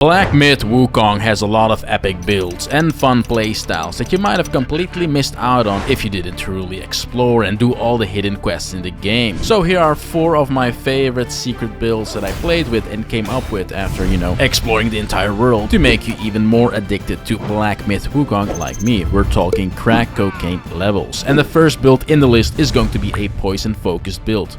Black Myth Wukong has a lot of epic builds and fun playstyles that you might have completely missed out on if you didn't truly explore and do all the hidden quests in the game. So here are 4 of my favorite secret builds that I played with and came up with after, exploring the entire world to make you even more addicted to Black Myth Wukong like me. We're talking crack cocaine levels. And the first build in the list is going to be a poison focused build.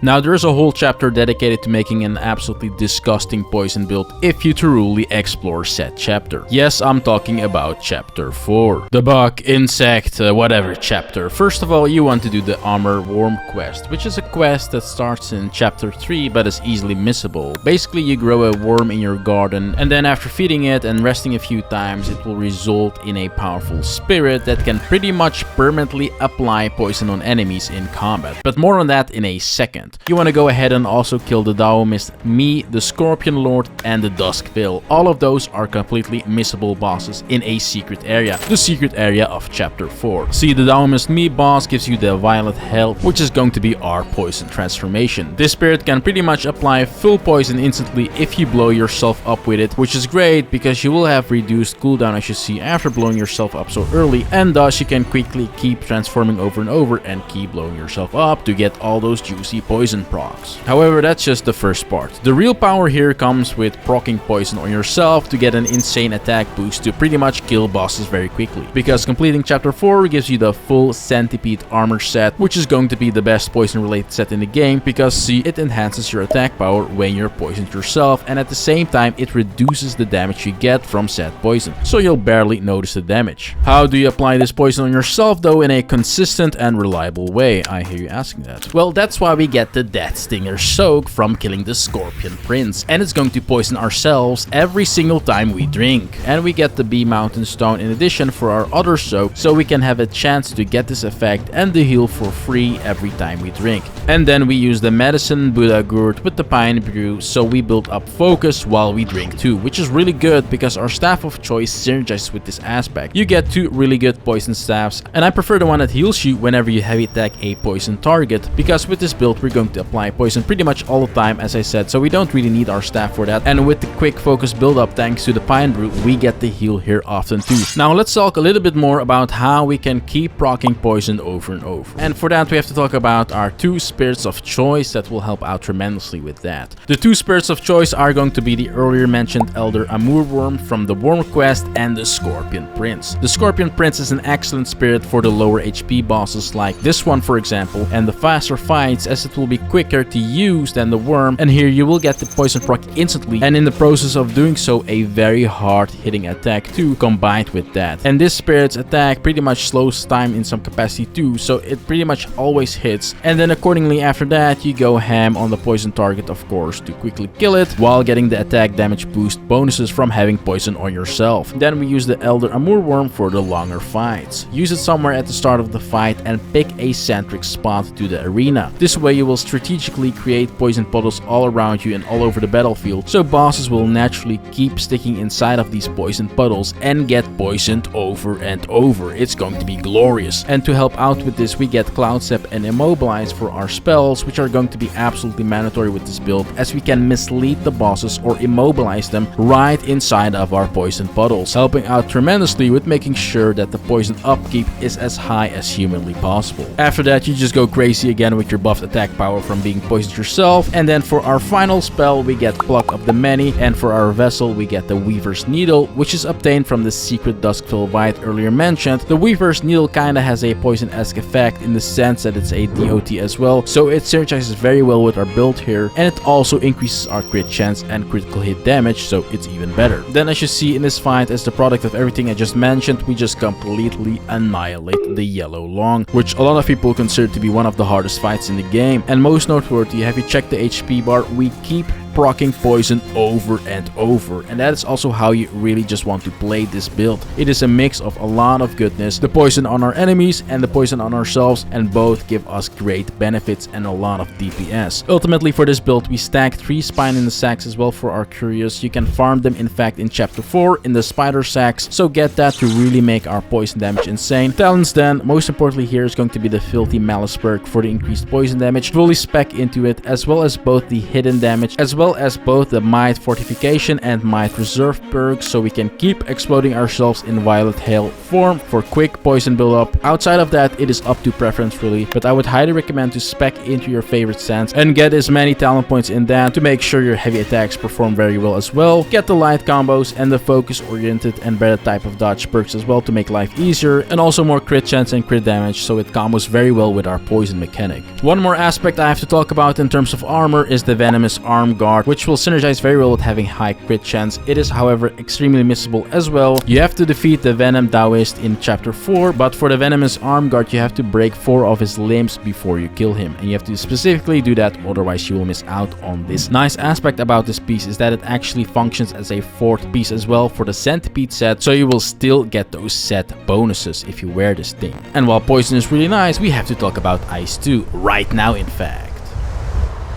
Now there's a whole chapter dedicated to making an absolutely disgusting poison build if you truly explore said chapter. Yes, I'm talking about chapter 4. The bug, insect, whatever chapter. First of all, you want to do the armor worm quest, which is a quest that starts in chapter 3 but is easily missable. Basically, you grow a worm in your garden and then after feeding it and resting a few times, it will result in a powerful spirit that can pretty much permanently apply poison on enemies in combat. But more on that in a second. You want to go ahead and also kill the Daoist, me, the Scorpion Lord, and the Duskbill. All of those are completely missable bosses in a secret area, the secret area of chapter 4. See, the Daoist me boss gives you the Violet Hell, which is going to be our poison transformation. This spirit can pretty much apply full poison instantly if you blow yourself up with it, which is great because you will have reduced cooldown as you see after blowing yourself up so early, and thus you can quickly keep transforming over and over and keep blowing yourself up to get all those juicy poison procs. However, that's just the first part. The real power here comes with proccing poison on yourself to get an insane attack boost to pretty much kill bosses very quickly. Because completing chapter 4 gives you the full centipede armor set, which is going to be the best poison related set in the game because see, it enhances your attack power when you're poisoned yourself and at the same time it reduces the damage you get from said poison, so you'll barely notice the damage. How do you apply this poison on yourself though in a consistent and reliable way? I hear you asking that. Well, that's why we get the Deathstinger soak from killing the Scorpion Prince, and it's going to poison ourselves every single time we drink. And we get the Bee Mountain Stone in addition for our other soak, so we can have a chance to get this effect and the heal for free every time we drink. And then we use the Medicine Buddha Gourd with the Pine Brew, so we build up focus while we drink too, which is really good because our staff of choice synergizes with this aspect. You get 2 really good poison staffs, and I prefer the one that heals you whenever you heavy attack a poison target, because with this build we're going to apply poison pretty much all the time as I said, so we don't really need our staff for that, and with the quick focus build up thanks to the Pine Brew we get the heal here often too. Now let's talk a little bit more about how we can keep proccing poison over and over, and for that we have to talk about our 2 spirits of choice that will help out tremendously with that. The 2 spirits of choice are going to be the earlier mentioned Elder Amour Worm from the Worm Quest and the Scorpion Prince. The Scorpion Prince is an excellent spirit for the lower HP bosses like this one for example, and the faster fights as it will be quicker to use than the worm, and here you will get the poison proc instantly, and in the process of doing so a very hard hitting attack too combined with that. And this spirit's attack pretty much slows time in some capacity too, so it pretty much always hits, and then accordingly after that you go ham on the poison target of course to quickly kill it while getting the attack damage boost bonuses from having poison on yourself. Then we use the Elder Amour Worm for the longer fights. Use it somewhere at the start of the fight and pick a centric spot to the arena. This way you will strategically create poison puddles all around you and all over the battlefield, so bosses will naturally keep sticking inside of these poison puddles and get poisoned over and over. It's going to be glorious. And to help out with this we get Cloud Step and Immobilize for our spells, which are going to be absolutely mandatory with this build as we can mislead the bosses or immobilize them right inside of our poison puddles, helping out tremendously with making sure that the poison upkeep is as high as humanly possible. After that you just go crazy again with your buffed attack power from being poisoned yourself, and then for our final spell we get Pluck of the Many, and for our vessel we get the Weaver's Needle, which is obtained from the secret Duskbill White earlier mentioned. The Weaver's Needle kinda has a poison-esque effect in the sense that it's a DOT as well, so it synergizes very well with our build here, and it also increases our crit chance and critical hit damage, so it's even better. Then as you see in this fight, as the product of everything I just mentioned, we just completely annihilate the Yellow Long, which a lot of people consider to be one of the hardest fights in the game. And most noteworthy, have you checked the HP bar, we keep proccing poison over and over, and that is also how you really just want to play this build. It is a mix of a lot of goodness, the poison on our enemies and the poison on ourselves, and both give us great benefits and a lot of DPS. Ultimately for this build we stack 3 Spine in the Sacks as well for our Curious. You can farm them in fact in chapter 4 in the Spider Sacks, so get that to really make our poison damage insane. Talents then, most importantly here is going to be the Filthy Malice perk for the increased poison damage, fully spec into it, as well as both the hidden damage as well well as both the Might Fortification and Might Reserve perks, so we can keep exploding ourselves in Violet Hail form for quick poison build-up. Outside of that, it is up to preference really, but I would highly recommend to spec into your favorite stance and get as many talent points in that to make sure your heavy attacks perform very well as well. Get the light combos and the focus-oriented and better type of dodge perks as well to make life easier, and also more crit chance and crit damage, so it combos very well with our poison mechanic. One more aspect I have to talk about in terms of armor is the Venomous Arm Guard, which will synergize very well with having high crit chance. It is, however, extremely missable as well. You have to defeat the Venom Daoist in chapter 4, but for the Venomous Arm Guard you have to break 4 of his limbs before you kill him, and you have to specifically do that, otherwise you will miss out on this. Nice aspect about this piece is that it actually functions as a 4th piece as well for the Centipede set, so you will still get those set bonuses if you wear this thing. And while poison is really nice, we have to talk about ice too, right now in fact.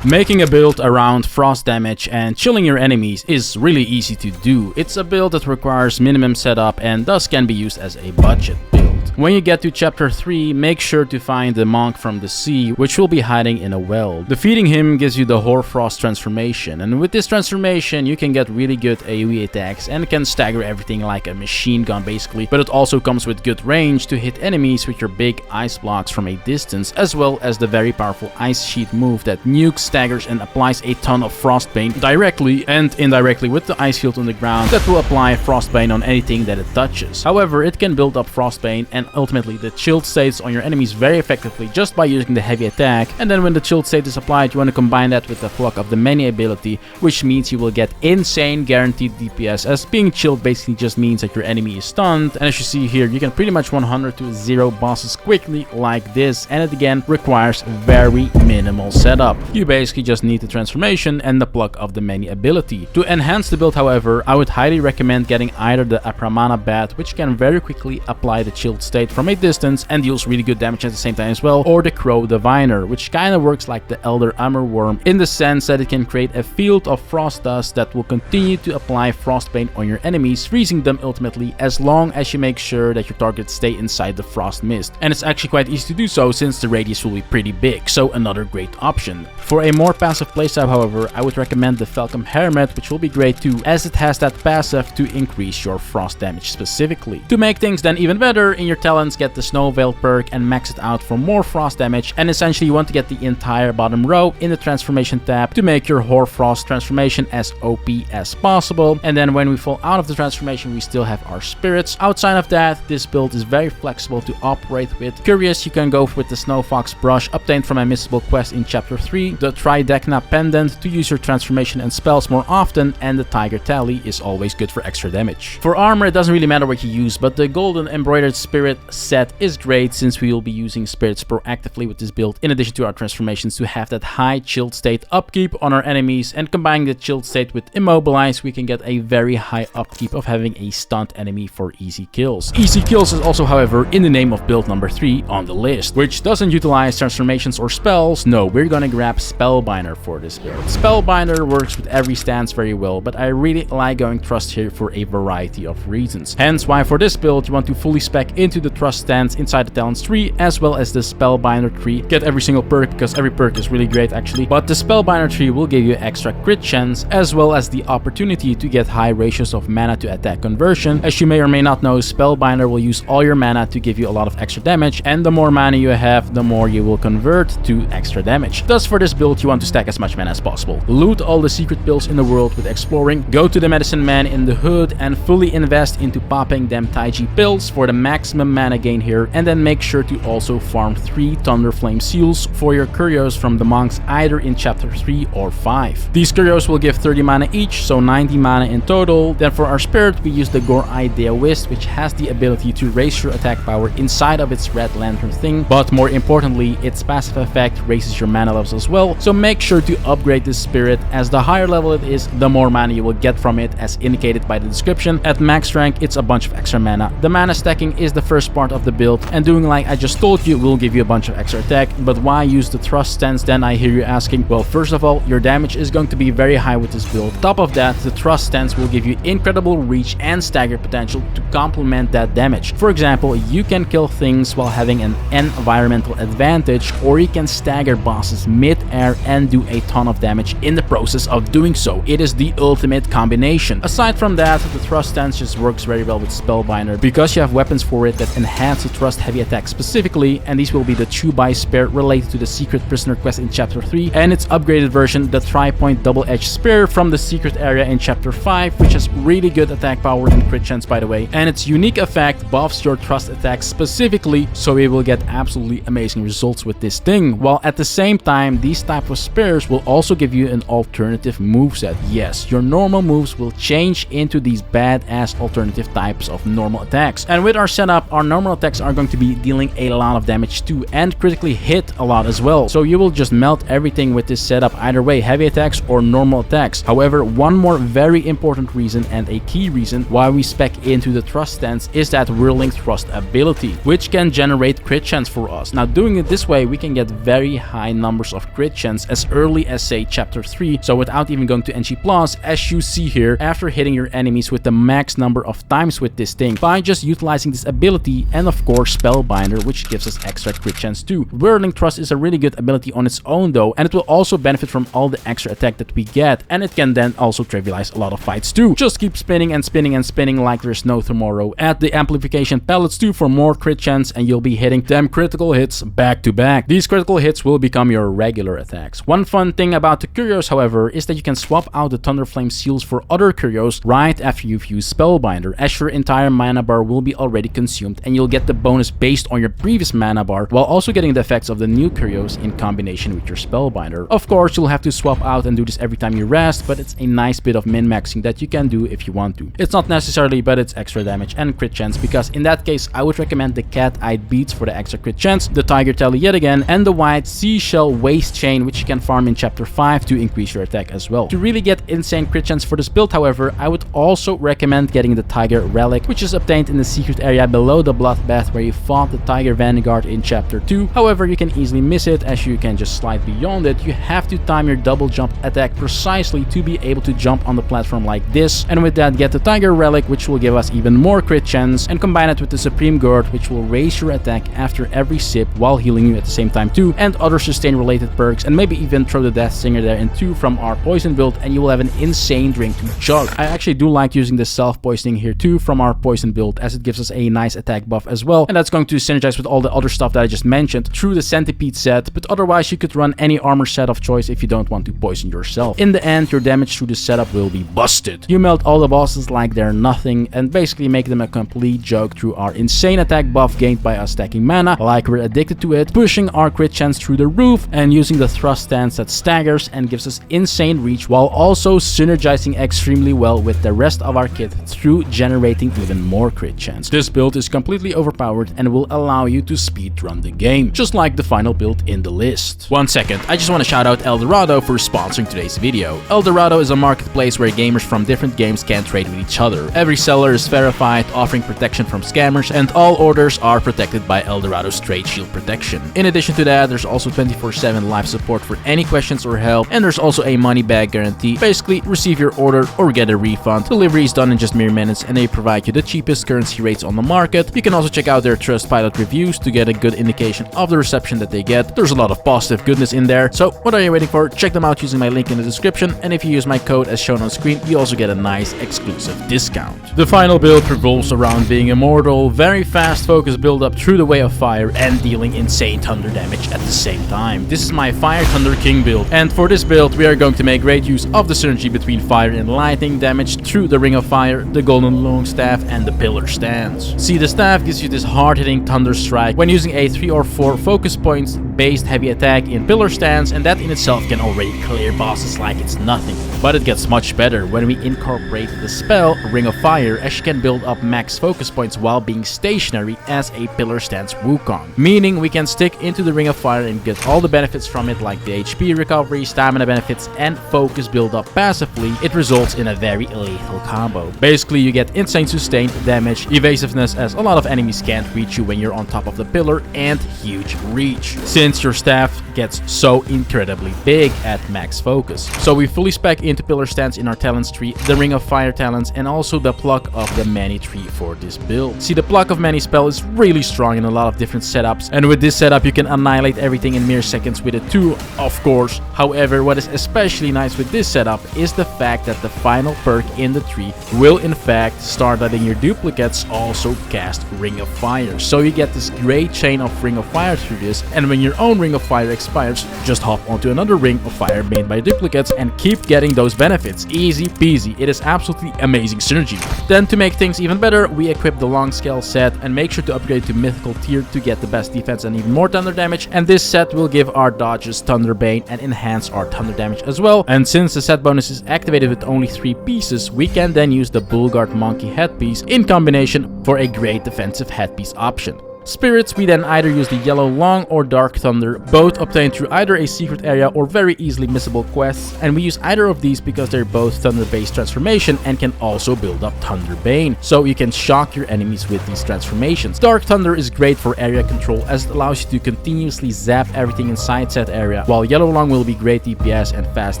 Making a build around frost damage and chilling your enemies is really easy to do. It's a build that requires minimum setup and thus can be used as a budget build. When you get to chapter 3, make sure to find the monk from the sea, which will be hiding in a well. Defeating him gives you the Hoarfrost transformation, and with this transformation you can get really good AoE attacks and can stagger everything like a machine gun basically, but it also comes with good range to hit enemies with your big ice blocks from a distance, as well as the very powerful Ice Sheet move that nukes, staggers and applies a ton of Frostbane directly and indirectly with the ice field on the ground that will apply Frostbane on anything that it touches. However, it can build up Frostbane and ultimately the chilled states on your enemies very effectively just by using the heavy attack, and then when the chilled state is applied you want to combine that with the Flock of the Many ability, which means you will get insane guaranteed DPS, as being chilled basically just means that your enemy is stunned, and as you see here you can pretty much 100 to 0 bosses quickly like this, and it again requires very minimal setup. You basically just need the transformation and the Pluck of the Many ability. To enhance the build, however, I would highly recommend getting either the Apramana Bat, which can very quickly apply the chilled state from a distance and deals really good damage at the same time as well, or the Crow Diviner, which kind of works like the Elder Armorworm in the sense that it can create a field of frost dust that will continue to apply Frostbane on your enemies, freezing them ultimately as long as you make sure that your targets stay inside the frost mist. And it's actually quite easy to do so since the radius will be pretty big, so another great option. For a more passive playstyle, however, I would recommend the Falcom Hermit, which will be great too, as it has that passive to increase your frost damage specifically. To make things then even better, in your talents get the Snow Veil perk and max it out for more frost damage, and essentially you want to get the entire bottom row in the transformation tab to make your Hoarfrost transformation as OP as possible, and then when we fall out of the transformation we still have our spirits. Outside of that, this build is very flexible to operate with. Curious, you can go with the Snow Fox brush obtained from a missable quest in chapter 3, the Tridecna pendant to use your transformation and spells more often, and the Tiger Tally is always good for extra damage. For armor, it doesn't really matter what you use, but the golden embroidered spirit set is great since we will be using spirits proactively with this build in addition to our transformations to have that high chilled state upkeep on our enemies, and combining the chilled state with immobilize we can get a very high upkeep of having a stunned enemy for easy kills. Easy kills is also, however, in the name of build number 3 on the list, which doesn't utilize transformations or spells. No, we're gonna grab Spellbinder for this build. Spellbinder works with every stance very well, but I really like going Trust here for a variety of reasons. Hence why for this build you want to fully spec into the Trust stance inside the Talents tree as well as the Spellbinder tree. Get every single perk because every perk is really great actually, but the Spellbinder tree will give you extra crit chance as well as the opportunity to get high ratios of mana to attack conversion. As you may or may not know, Spellbinder will use all your mana to give you a lot of extra damage, and the more mana you have, the more you will convert to extra damage. Thus for this build you want to stack as much mana as possible. Loot all the secret pills in the world with exploring, go to the medicine man in the hood and fully invest into popping them Taiji pills for the maximum mana gain here, and then make sure to also farm 3 Thunderflame seals for your curios from the monks either in chapter 3 or 5. These curios will give 30 mana each, so 90 mana in total. Then for our spirit we use the Gore-Eye Daoist, which has the ability to raise your attack power inside of its red lantern thing, but more importantly its passive effect raises your mana levels as well, so make sure to upgrade this spirit, as the higher level it is the more mana you will get from it, as indicated by the description. At max rank it's a bunch of extra mana. The mana stacking is the first part of the build, and doing like I just told you will give you a bunch of extra attack. But why use the thrust stance then, I hear you asking? Well, first of all, your damage is going to be very high with this build. Top of that, the thrust stance will give you incredible reach and stagger potential to complement that damage. For example, you can kill things while having an environmental advantage, or you can stagger bosses mid-air and do a ton of damage in the process of doing so. It is the ultimate combination. Aside from that, the thrust stance just works very well with Spellbinder because you have weapons for it that enhance the thrust heavy attack specifically, and these will be the Chu-Bai spear related to the secret prisoner quest in chapter 3, and its upgraded version, the tri-point double-edged spear from the secret area in chapter 5, which has really good attack power and crit chance, by the way, and its unique effect buffs your thrust attack specifically, so we will get absolutely amazing results with this thing, while at the same time these type of spears will also give you an alternative moveset. Yes, your normal moves will change into these badass alternative types of normal attacks, and with our setup, our normal attacks are going to be dealing a lot of damage too, and critically hit a lot as well, so you will just melt everything with this setup, either way, heavy attacks or normal attacks. However, one more very important reason and a key reason why we spec into the thrust stance is that whirling thrust ability, which can generate crit chance for us. Now, doing it this way, we can get very high numbers of crit chance as early as, say, chapter 3, so without even going to NG+, as you see here, after hitting your enemies with the max number of times with this thing, by just utilizing this ability, and of course Spellbinder, which gives us extra crit chance too. Whirling thrust is a really good ability on its own though, and it will also benefit from all the extra attack that we get, and it can then also trivialize a lot of fights too. Just keep spinning and spinning and spinning like there's no tomorrow. Add the amplification pellets too for more crit chance, and you'll be hitting them critical hits back to back. These critical hits will become your regular attacks. One fun thing about the curios, however, is that you can swap out the Thunderflame seals for other curios right after you've used Spellbinder, as your entire mana bar will be already consumed, and you'll get the bonus based on your previous mana bar, while also getting the effects of the new curios in combination with your Spellbinder. Of course, you'll have to swap out and do this every time you rest, but it's a nice bit of min-maxing that you can do if you want to. It's not necessarily, but it's extra damage and crit chance, because in that case, I would recommend the cat-eyed beads for the extra crit chance, the tiger tally yet again, and the white seashell waste chain, which you can farm in chapter 5 to increase your attack as well. To really get insane crit chance for this build, however, I would also recommend getting the tiger relic, which is obtained in the secret area below the bloodbath where you fought the tiger vanguard in chapter 2. However, you can easily miss it as you can just slide beyond it. You have to time your double jump attack precisely to be able to jump on the platform like this, and with that get the tiger relic, which will give us even more crit chance, and combine it with the supreme gourd, which will raise your attack after every sip while healing you at the same time too, and other sustain related perks, and maybe even throw the Deathstinger there in too from our poison build, and you will have an insane drink to chug. I actually do like using the self-poisoning here too from our poison build, as it gives us a nice attack buff as well, and that's going to synergize with all the other stuff that I just mentioned through the centipede set, but otherwise you could run any armor set of choice if you don't want to poison yourself. In the end, your damage through the setup will be busted. You melt all the bosses like they're nothing, and basically make them a complete joke through our insane attack buff gained by us stacking mana like we're addicted to it, pushing our crit chance through the roof, and using the thrust stance that staggers and gives us insane reach, while also synergizing extremely well with the rest of our kit through generating even more crit chance. This build is completely overpowered and will allow you to speedrun the game, just like the final build in the list. 1 second, I just want to shout out Eldorado for sponsoring today's video. Eldorado is a marketplace where gamers from different games can trade with each other. Every seller is verified, offering protection from scammers, and all orders are protected by Eldorado's Trade Shield protection. In addition to that, there's also 24/7 live support for any questions or help, and there's also a money back guarantee. Basically, receive your order or get a refund. Delivery is done in just mere minutes, and they provide you the cheapest currency rates on the market. You can also check out their Trustpilot reviews to get a good indication of the reception that they get. There's a lot of positive goodness in there, so what are you waiting for? Check them out using my link in the description, and if you use my code as shown on screen, you also get a nice exclusive discount. The final build revolves around being immortal, very fast focus build up through the way of fire, and dealing insane thunder damage at the same time. This is my Fire Thunder King build, and for this build we are going to make great use of the synergy between fire and lightning damage through the Ring of Fire, the Golden Long Staff, and the Pillar Stance. See, the staff gives you this hard-hitting thunder strike when using a 3 or 4 focus points based heavy attack in Pillar Stance, and that in itself can already clear bosses like it's nothing. But it gets much better when we incorporate the spell Ring of Fire, as you can build up max focus points while being stationary as a Pillar Stance Wukong, meaning we can stick into the Ring of Fire and get all the benefits from it, like the HP recovery, stamina benefits, and focus build up passively. It results in a very lethal combo. Basically, you get insane sustained damage, evasiveness, as a lot of enemies can't reach you when you're on top of the pillar, and huge reach, since your staff gets so incredibly big at max focus. So we fully spec into pillar stance in our talents tree, the Ring of Fire talents, and also the Pluck of the Many tree for this build. See, the Pluck of Many spell is really strong in a lot of different setups, and with this setup you can annihilate everything in mere seconds with it too, of course. However, what is especially nice with this setup is the fact that the final perk in the tree will in fact start letting your duplicates also cast Ring of Fire. So you get this great chain of Ring of Fire through this, and when your own Ring of Fire expires, just hop onto another Ring of Fire made by duplicates and keep getting those benefits. Easy peasy. It is absolutely amazing synergy. Then to make things even better, we equip the long scale set and make sure to upgrade to mythical tier to get the best defense and even more thunder damage, and this set will give our dodges Thunder Bane and enhance our thunder damage as well. And since the set bonus is activated with only 3 pieces, we can then use the Bullguard Monkey headpiece in combination for a great defensive headpiece option. Spirits, we then either use the Yellow Long or Dark Thunder, both obtained through either a secret area or very easily missable quests, and we use either of these because they're both Thunder-based transformation and can also build up Thunder Bane, so you can shock your enemies with these transformations. Dark Thunder is great for area control as it allows you to continuously zap everything inside said area, while Yellow Long will be great DPS and fast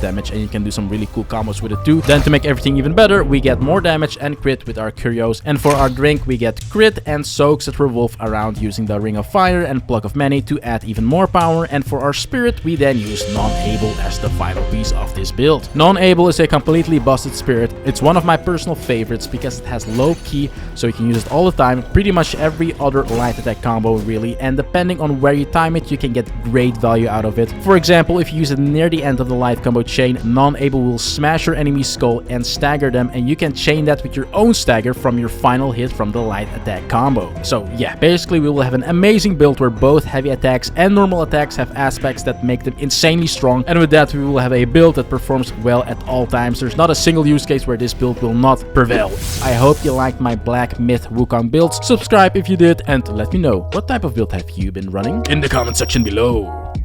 damage, and you can do some really cool combos with it too. Then to make everything even better, we get more damage and crit with our Curios, and for our drink we get crit and soaks that revolve around using the Ring of Fire and Pluck of Many to add even more power, and for our spirit we then use Non-Able as the final piece of this build. Non-Able is a completely busted spirit. It's one of my personal favorites because it has low key, so you can use it all the time, pretty much every other light attack combo really, and depending on where you time it you can get great value out of it. For example, if you use it near the end of the light combo chain, Non-Able will smash your enemy's skull and stagger them, and you can chain that with your own stagger from your final hit from the light attack combo. So yeah, basically we will have an amazing build where both heavy attacks and normal attacks have aspects that make them insanely strong, and with that we will have a build that performs well at all times. There's not a single use case where this build will not prevail. I hope you liked my Black Myth Wukong builds. Subscribe if you did, and let me know what type of build have you been running in the comment section below.